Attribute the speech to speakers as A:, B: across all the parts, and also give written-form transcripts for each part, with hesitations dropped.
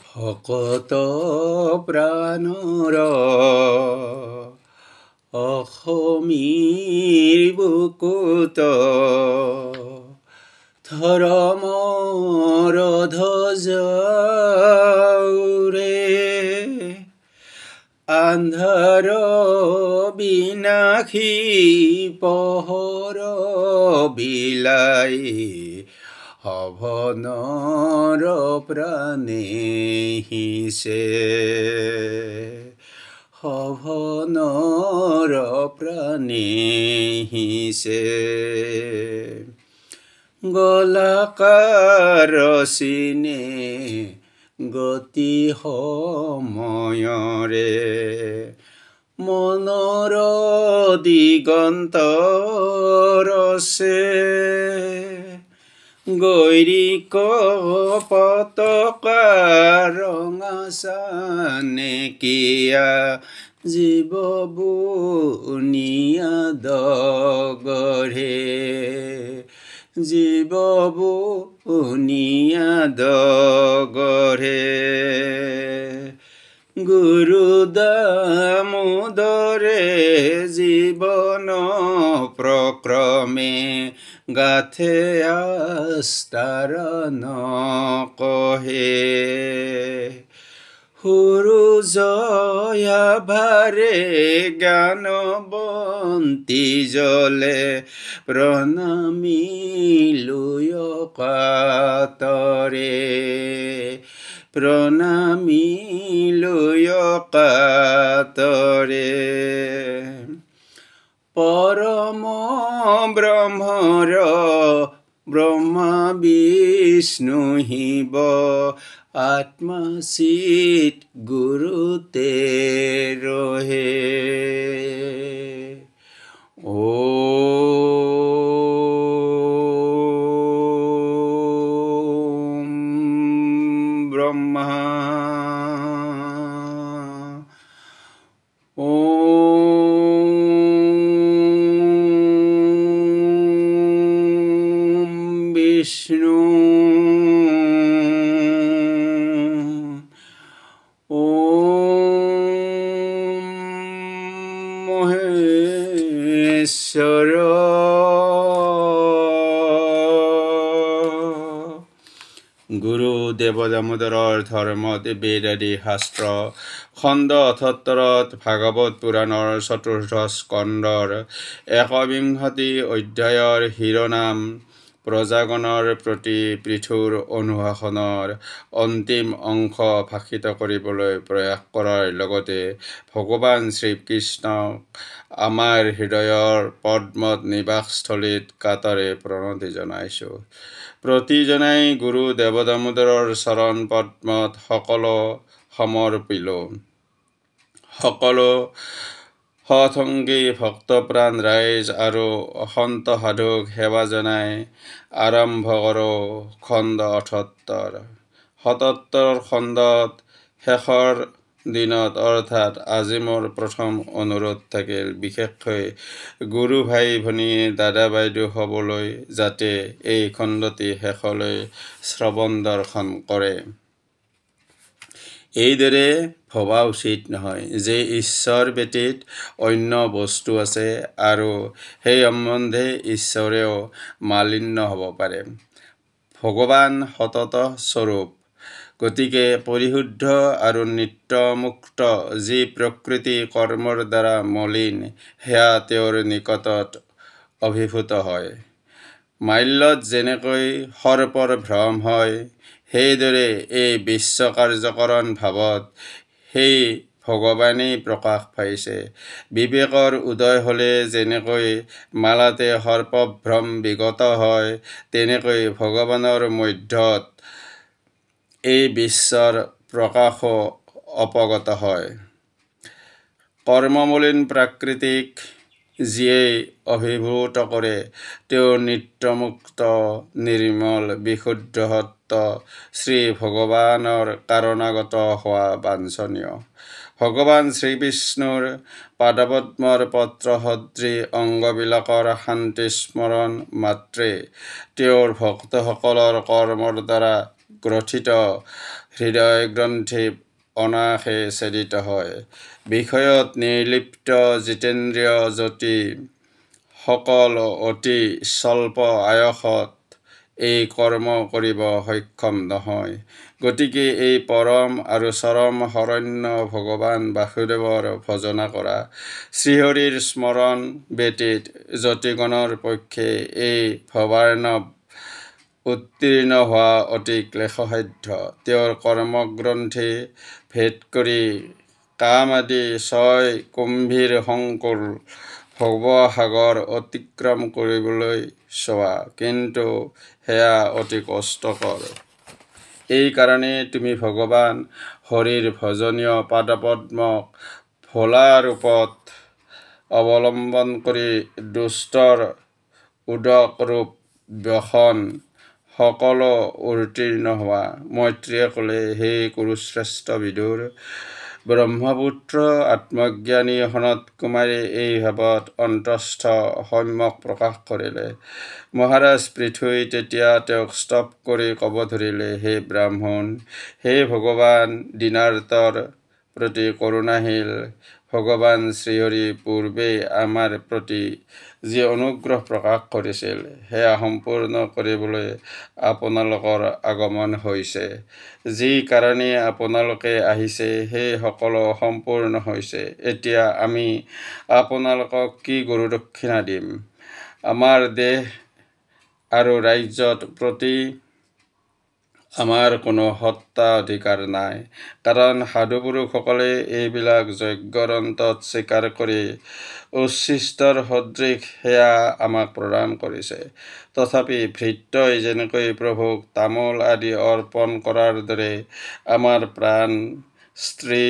A: ভকত প্ৰাণৰ অসমীৰ বুকুত ধৰ্মৰ ধ্বজা উৰে, আন্ধাৰ বিনাশী পোহৰ বিলাই, সভনৰ প্ৰাণে সিঁচে, সভনৰ প্ৰাণে সিঁচে। গলাকাৰ চিনে গতি সময়ৰে, মনৰ দিগন্ত ৰচে, গৈৰিক পতকা ৰঙা চানেকিয়া, জীৱ বুনিয়াদ গঢ়ে, জীৱ বুনিয়াদ গঢ়ে। গুৰু দামোদৰে জীৱন প্ৰক্ৰমে, গাথে আস্থাৰ নকহে, সূৰুজয়া ভাৰে জ্ঞানবন্তী জলে, প্ৰণামী লৈ কাতৰে, প্ৰণামী লৈ কাতৰে। পৰম ব্ৰহ্মৰ ব্ৰহ্মা বিষ্ণু শিৱ, আত্মা চিত গুৰুতে ৰহে। ওম ব্ৰহ্মা, ওম বিষ্ণু, ওম মহেশ্বৰ। গুৰু দেৱ দামোদৰৰ ধৰ্মত বেদ আদি শাস্ত্ৰ, খণ্ড ৭৮ ভাগৱত পুৰাণৰ ৪ৰ্থ স্কন্ধৰ ১বিংশতি অধ্যায়ৰ শিৰোনাম প্ৰজাগণৰ প্ৰতি পৃথুৰ অনুশাসনৰ অন্তিম অংশ ভাষিত কৰিবলৈ প্ৰয়াস কৰাৰ লগতে ভগৱান শ্ৰীকৃষ্ণক আমাৰ হৃদয়ৰ পদ্মত নিবাসস্থলীত কাতৰে প্ৰণতি জনাইছোঁ। প্ৰতিজনাই গুৰু দেৱ দামোদৰৰ চৰণ পদ্মত সকলো সমৰ্পিলোঁ। সকলো সৎসংগী ভক্তপ্ৰাণ ৰাইজ আৰু সন্ত সাধুক সেৱা জনাই আৰম্ভ কৰোঁ খণ্ড ৭৮। ৭৮ খণ্ডত শেষৰ দিনত অৰ্থাৎ আজি মোৰ প্ৰথম অনুৰোধ থাকিল, বিশেষকৈ গুৰু ভাই ভনী দাদা বাইদেউসকললৈ যাতে এই খণ্ডটি শেষলৈ শ্ৰৱণ দৰ্শন কৰে। এইদৰে ভবা উচিত নহয় যে ঈশ্বৰ ব্যতীত অন্য বস্তু আছে আৰু সেই সম্বন্ধে ঈশ্বৰেও মালিন্য হ'ব পাৰে। ভগৱান সতত স্বৰূপ, গতিকে পৰিশুদ্ধ আৰু নিত্যমুক্ত যি প্ৰকৃতি কৰ্মৰ দ্বাৰা মলিন, সেয়া তেওঁৰ নিকটত অভিভূত হয়। মাল্যত যেনেকৈ সৰ্পৰ ভ্ৰম হয়, সেইদৰে এই বিশ্ব কাৰ্যকৰণ ভাৱত সেই ভগৱানেই প্ৰকাশ পাইছে। বিবেকৰ উদয় হ'লে যেনেকৈ মালাতে সৰ্পভ্ৰম বিগত হয়, তেনেকৈ ভগৱানৰ মধ্যত এই বিশ্বৰ প্ৰকাশো অপগত হয়। কৰ্মমলিন প্ৰাকৃতিক যিয়েই অভিভূত কৰে, তেওঁ নিত্যমুক্ত নিৰ্মল বিশুদ্ধ সত্য শ্ৰী ভগৱানৰ কাৰণাগত হোৱা বাঞ্ছনীয়। ভগৱান শ্ৰীবিষ্ণুৰ পাদপদ্মৰ পত্ৰসদৃ অংগবিলাকৰ শান্তি স্মৰণ মাত্ৰে তেওঁৰ ভক্তসকলৰ কৰ্মৰ দ্বাৰা গ্ৰথিত হৃদয় গ্ৰন্থি অনায়াসে ছেদিত হয়। বিষয়ত নিৰ্লিপ্ত জিতেন্দ্ৰিয় জ্যোতি সকল অতি স্বল্প আয়সত এই কৰ্ম কৰিব সক্ষম নহয়। গতিকে এই পৰম আৰু চৰম শৰণ্য ভগৱান বাসুদেৱৰ ভজনা কৰা, শ্ৰীহৰিৰ স্মৰণ ব্যতীত যতিগণৰ পক্ষে এই ভৱাৰ্ণৱ উত্তীৰ্ণ হোৱা অতি ক্লেশসাধ্য। তেওঁৰ কৰ্মগ্ৰন্থি ভেদ কৰি কাম আদি ছয় কুম্ভীৰ সংকুল ভৱসাগৰ অতিক্ৰম কৰিবলৈ চোৱা, কিন্তু সেয়া অতি কষ্টকৰ। এইকাৰণে তুমি ভগৱান হৰিৰ ভজনীয় পাদপদ্মক ভোলা ৰূপত অৱলম্বন কৰি দুষ্টৰ উদক ৰূপ ব্যসন সকলো উত্তীৰ্ণ হোৱা। মৈত্ৰীয়ে ক'লে, হে কুৰুশ্ৰেষ্ঠ বিদুৰ, ব্ৰহ্মপুত্ৰ আত্মজ্ঞানী সনত কুমাৰী এই ভাৱত অন্তস্থ সম্যক প্ৰকাশ কৰিলে। মহাৰাজ পৃথুই তেতিয়া তেওঁক স্তব কৰি ক'ব ধৰিলে, হে ব্ৰাহ্মণ, হে ভগৱান দীনাৰ্তৰ প্ৰতি কৰোণাশীল ভগৱান শ্ৰীহৰি পূৰ্বেই আমাৰ প্ৰতি যি অনুগ্ৰহ প্ৰকাশ কৰিছিল, সেয়া সম্পূৰ্ণ কৰিবলৈ আপোনালোকৰ আগমন হৈছে। যি কাৰণে আপোনালোকে আহিছে, সেই সকলো সম্পূৰ্ণ হৈছে। এতিয়া আমি আপোনালোকক কি গুৰুদক্ষিণা দিম? আমাৰ দেশ আৰু ৰাজ্যত প্ৰতি আমাৰ কোনো সত্তাধিকাৰ নাই, কাৰণ সাধুপুৰুষসকলে এইবিলাক যজ্ঞৰ অন্তত স্বীকাৰ কৰি উচ্ছিষ্টৰ সদৃশ সেয়া আমাক প্ৰদান কৰিছে। তথাপি ভৃত্যই যেনেকৈ প্ৰভুক তামোল আদি অৰ্পণ কৰাৰ দৰে আমাৰ প্ৰাণ, স্ত্ৰী,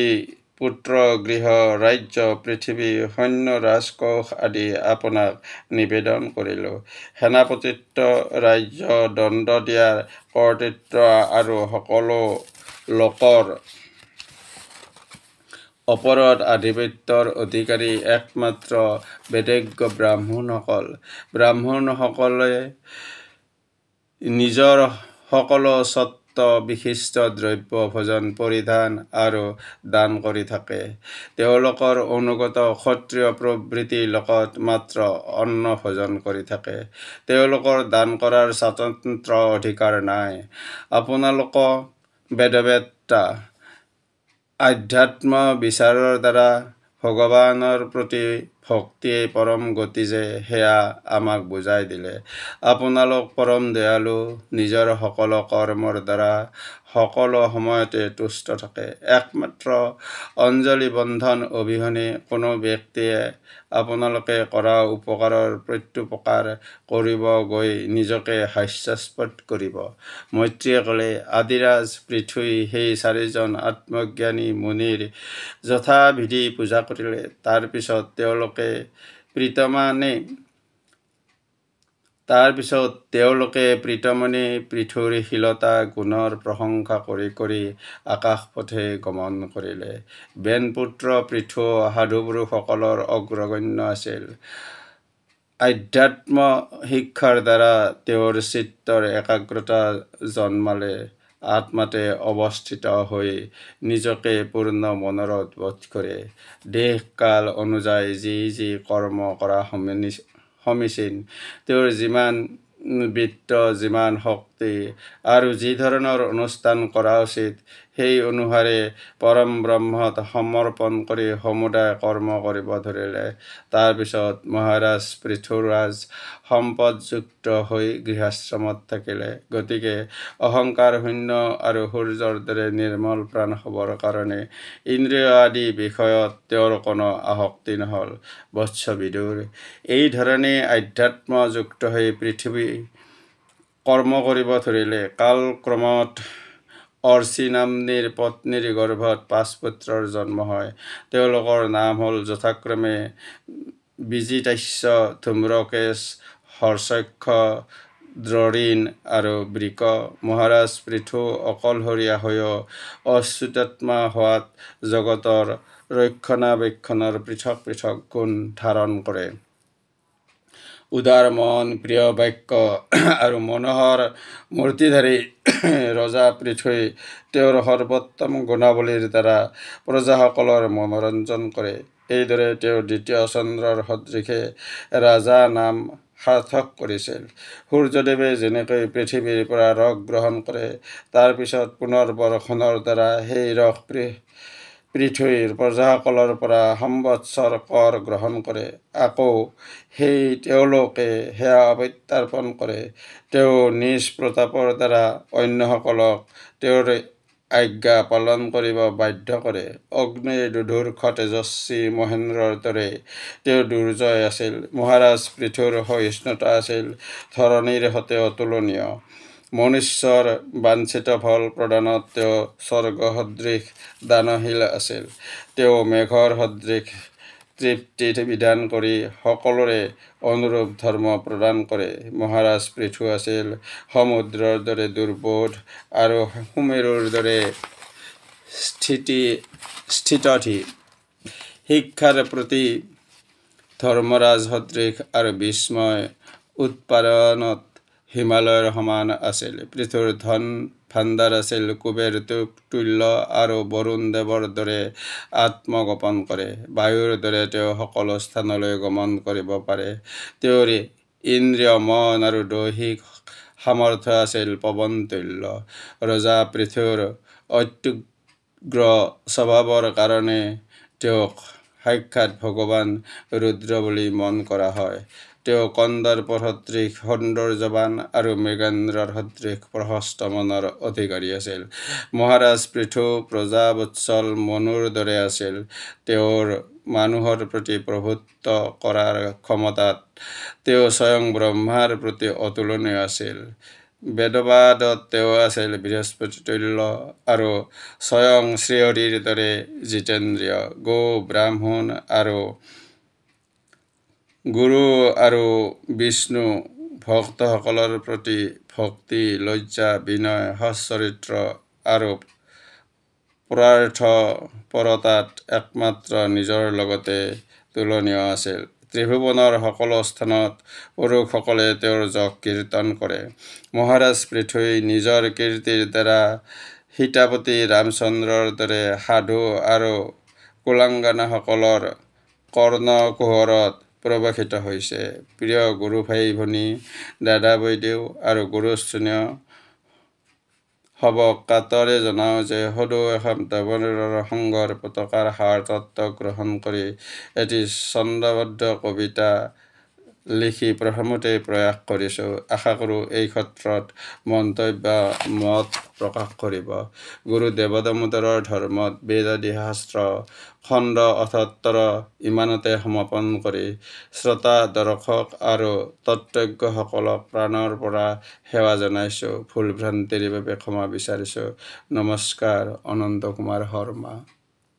A: পুত্ৰ, গৃহ, ৰাজ্য, পৃথিৱী, সৈন্য, ৰাজকোষ আদি আপোনাক নিবেদন কৰিলোঁ। সেনাপতিত্ব, ৰাজ্য, দণ্ড দিয়াৰ কৰ্তৃত্ব আৰু সকলো লোকৰ ওপৰত আধিপত্যৰ অধিকাৰী একমাত্ৰ বেদজ্ঞ ব্ৰাহ্মণসকল। ব্ৰাহ্মণসকলে নিজৰ সকলো স্বত্ব বিশিষ্ট দ্ৰব্য ভোজন, পৰিধান আৰু দান কৰি থাকে। তেওঁলোকৰ অনুগত ক্ষত্ৰিয় প্ৰভৃতি লোকত মাত্ৰ অন্ন ভোজন কৰি থাকে। তেওঁলোকৰ দান কৰাৰ স্বাতন্ত্ৰ্য অধিকাৰ নাই। আপোনালোকক বেদবেত্তা আধ্যাত্ম বিচাৰৰ দ্বাৰা ভগৱানৰ প্ৰতি ভক্তিয়েই পৰম গতি যে, সেয়া আমাক বুজাই দিলে। আপোনালোক পৰম দয়ালু, নিজৰ সকলো কৰ্মৰ দ্বাৰা সকলো সময়তে তুষ্ট থাকে। একমাত্ৰ অঞ্জলি বন্ধন অবিহনে কোনো ব্যক্তিয়ে আপোনালোকে কৰা উপকাৰৰ প্ৰত্যুপকাৰ কৰিব গৈ নিজকে হাস্যাস্পদ কৰিব। মৈত্ৰীয়ে ক'লে, আদিৰাজ পৃথুই সেই চাৰিজন আত্মজ্ঞানী মুনিৰ যথাবিধি পূজা কৰিলে। তাৰ পিছত তেওঁলোকে প্ৰীতমণি পৃথুৰ শীলতা গুণৰ প্ৰশংসা কৰি কৰি আকাশপথে গমন কৰিলে। বেনপুত্ৰ পৃথু সাধুপুৰুষসকলৰ অগ্ৰগণ্য আছিল। আধ্যাত্ম শিক্ষাৰ দ্বাৰা তেওঁৰ চিত্তৰ একাগ্ৰতা জন্মালে আত্মাতে অৱস্থিত হৈ নিজকে পূৰ্ণ মনোৰথ বোধ কৰে। দেশ কাল অনুযায়ী যি যি কৰ্ম কৰা সমীচীন, তেওঁৰ যিমান বিত্ত, যিমান শক্তি আৰু যি ধৰণৰ অনুষ্ঠান কৰা উচিত, সেই অনুসাৰে পৰম ব্ৰহ্মত সমৰ্পণ কৰি সমুদায় কৰ্ম কৰিব ধৰিলে। তাৰ পিছত মহাৰাজ পৃথুৰাজ সম্পদযুক্ত হৈ গৃহাশ্ৰমত থাকিলে। গতিকে অহংকাৰ শূন্য আৰু সূৰ্যৰ দৰে নিৰ্মল প্ৰাণ হ'বৰ কাৰণে ইন্দ্ৰিয় আদি বিষয়ত তেওঁৰ কোনো আসক্তি নহ'ল। বৎস বিদুৰ, এই ধৰণে আধ্যাত্মযুক্ত হৈ পৃথিৱী কৰ্ম কৰিব ধৰিলে। কালক্ৰমত অৰ্চি নাম্নীৰ পত্নীৰ গৰ্ভত 5 পুত্ৰৰ জন্ম হয়। তেওঁলোকৰ নাম হ'ল যথাক্ৰমে বিজিতাস্য, ধূম্ৰকেশ, হৰ্ষক্ষ, দ্ৰঢ়ীণ আৰু বৃক। মহাৰাজ পৃথু অকলশৰীয়া হৈও অচ্যুতাত্মা হোৱাত জগতৰ ৰক্ষণাবেক্ষণৰ পৃথক পৃথক গুণ ধাৰণ কৰে। উদাৰ মন, প্ৰিয় বাক্য আৰু মনোহৰ মূৰ্তিধাৰী ৰজা পৃথ্বী তেওঁৰ সৰ্বোত্তম গুণাৱলীৰ দ্বাৰা প্ৰজাসকলৰ মনোৰঞ্জন কৰে। এইদৰে তেওঁ দ্বিতীয় চন্দ্ৰৰ সদৃশে ৰাজা নাম সাৰ্থক কৰিছিল। সূৰ্যদেৱে যেনেকৈ পৃথিৱীৰ পৰা ৰস গ্ৰহণ কৰে, তাৰ পিছত পুনৰ বৰষুণৰ দ্বাৰা সেই ৰস পৃথ্বীৰ প্ৰজাসকলৰ পৰা সম্বৎসৰ কৰ গ্ৰহণ কৰে, আকৌ তেওঁলোকে সেয়া প্ৰত্যাৰ্পণ কৰে। তেওঁ নিজ প্ৰতাপৰ দ্বাৰা অন্যসকলক তেওঁৰ আজ্ঞা পালন কৰিব বাধ্য কৰে। অগ্নিৰ দুধূৰ্ষ তেজস্বী মহেন্দ্ৰৰ দৰে তেওঁ দুৰ্জয় আছিল। মহাৰাজ পৃথুৰ সহিষ্ণুতা আছিল ধৰণীৰ সতে অতুলনীয়। মনুষ্যৰ বাঞ্ছিত ফল প্ৰদানত তেওঁ স্বৰ্গ সদৃশ দানশীল আছিল। তেওঁ মেঘৰ সদৃশ তৃপ্তি বিধান কৰি সকলোৰে অনুৰূপ ধৰ্ম প্ৰদান কৰে। মহাৰাজ পৃথু আছিল সমুদ্ৰৰ দৰে দুৰ্বোধ আৰু সুমেৰুৰ দৰে স্থিতধী। শিক্ষাৰ প্ৰতি ধৰ্মৰাজ সদৃশ আৰু বিস্ময় উৎপাদনত হিমালয়ৰ সমান আছিল। পৃথুৰ ধন ভাণ্ডাৰ আছিল কুবেৰ তুল্য আৰু বৰুণ দেৱৰ দৰে আত্মগোপন কৰে। বায়ুৰ দৰে তেওঁ সকলো স্থানলৈ গমন কৰিব পাৰে। তেওঁৰ ইন্দ্ৰিয়, মন আৰু দৈহিক সামৰ্থ্য আছিল পৱন তুল্য। ৰজা পৃথুৰ অত্যুগ্ৰ স্বভাৱৰ কাৰণে তেওঁক সাক্ষাৎ ভগৱান ৰুদ্ৰ বুলি মন কৰা হয়। তেওঁ কন্দৰ্পৰ সদৃশ সৌন্দৰ্যৱান আৰু মৃগেন্দ্ৰৰ সদৃশ প্ৰশস্ত মনৰ অধিকাৰী আছিল। মহাৰাজ পৃথু প্ৰজাবৎসল মনুৰ দৰে আছিল। তেওঁৰ মানুহৰ প্ৰতি প্ৰভুত্ব কৰাৰ ক্ষমতাত তেওঁ স্বয়ং ব্ৰহ্মাৰ প্ৰতি অতুলনীয় আছিল। বেদবাদত তেওঁ আছিল বৃহস্পতি তুল্য আৰু স্বয়ং শ্ৰীহৰিৰ দৰে জিতেন্দ্ৰিয়। গুৰু আৰু বিষ্ণু ভক্তসকলৰ প্ৰতি ভক্তি, লজ্জা, বিনয়, সচ্চৰিত্ৰ আৰু পৰাৰ্থপৰতাত একমাত্ৰ নিজৰ লগতে তুলনীয় আছিল। ত্ৰিভুৱনৰ সকলো স্থানত পুৰুষসকলে তেওঁৰ যশ কীৰ্তন কৰে। মহাৰাজ পৃথুই নিজৰ কীৰ্তিৰ দ্বাৰা সীতাপতি ৰামচন্দ্ৰৰ দৰে সাধু আৰু কুলাংগানাসকলৰ কৰ্ণকুহৰত প্ৰৱেশিত হৈছে। প্ৰিয় গুৰু ভাই ভনী, দাদা বাইদেউ আৰু গুৰুশ্ৰেণীয় সবক কাতৰে জনাওঁ যে সদৌ অসম দেৱনাগৰী সংঘৰ পতাকাৰ সাৰ তত্ত্ব গ্ৰহণ কৰি এটি ছন্দবদ্ধ কবিতা লিখি প্ৰথমতে প্ৰয়াস কৰিছোঁ। আশা কৰোঁ এই ক্ষেত্ৰত মত প্ৰকাশ কৰিব। গুৰু দেৱদামোদৰৰ ধৰ্মত বেদাদি শাস্ত্ৰ খণ্ড ৭৮ ইমানতে সমাপন কৰি শ্ৰোতা দৰ্শক আৰু তত্ত্বজ্ঞসকলক প্ৰাণৰ পৰা সেৱা জনাইছোঁ। ভুল ভ্ৰান্তিৰ বাবে ক্ষমা বিচাৰিছোঁ। নমস্কাৰ। অনন্ত কুমাৰ শৰ্মা।